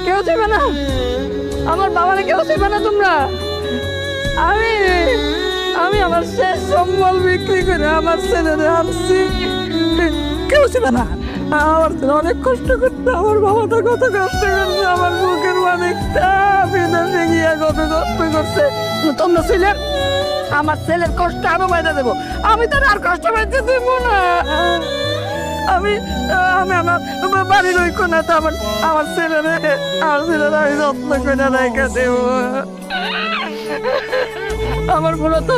কেউ চাইবে না, আমার বাবারে কেউ চাইবে না তোমরা। আমি আমি আমার শেষ সম্বল বিক্রি করে আমার ছেলেরে আনছি, কেউ চাইবে না। আমার ছেলে অনেক কষ্ট করতে, আমার বাবা তো কত কষ্ট করছে, আমার বুকের অনেকটা বিদেশে গিয়ে কত কষ্ট করছে। তোমরা ছিলেন, আমার ছেলের কষ্ট আরো বাইরে দেবো, আমি তো আর কষ্ট পাইতে দেবো না। আমি আমি আমার বাড়ির ওই কোনাতে আমার ছেলেরা আমি যত্ন করে রেখে দেব। আমার মনে তো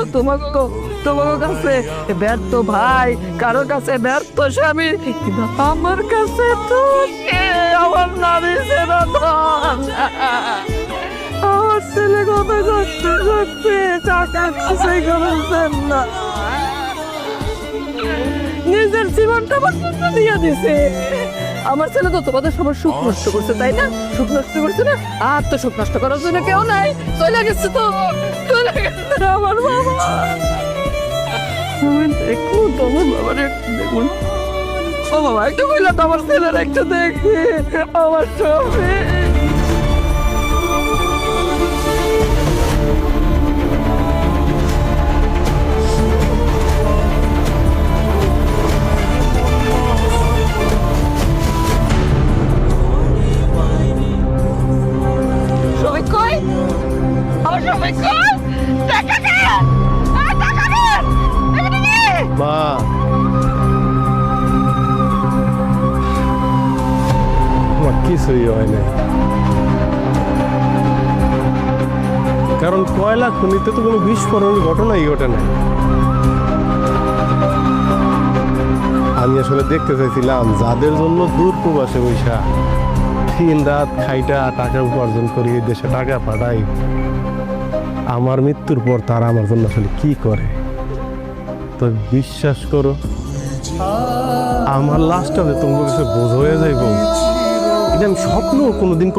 তোমার কাছে ব্যর্থ ভাই, কারো কাছে ব্যর্থ স্বামী, কিন্তু আমার কাছে তো আমার নারী সেরা ধন। আমার ছেলে কত কষ্ট করছে, টাকা কাছে করছেন না, নিজের জীবনটা আমার দিয়ে দিছে। আমার ছেলে তো তোমাদের সবার সুখ নষ্ট করছে, তাই না? সুখ নষ্ট করছে না, আর তো সুখ নষ্ট করার জন্য কেউ নাই, চলে গেছে তো, চলে গেছে আমার বাবা। দেখুন তোমার বাবার একটু দেখুন, ও বাবা একটু কইলা তো আমার ছেলের একটু দেখি, আমার সবে মা, আমার কিছুই হয় না, কারণ কয়লা খনিতে তো কোনো বিস্ফোরণ ঘটনাই ঘটে না। আমি আসলে দেখতে চাইছিলাম যাদের জন্য দূর প্রবাসে বৈশা দিন রাত খাইটা টাকা উপার্জন করি, দেশে টাকা পাঠাই, আমার মৃত্যুর পর তারা আমার জন্য আসলে কি করে। তো বিশ্বাস করো, আমার লাশটা যে তোমার কাছে বোঝ হয়ে যাইব, এটা আমি স্বপ্ন কোনোদিন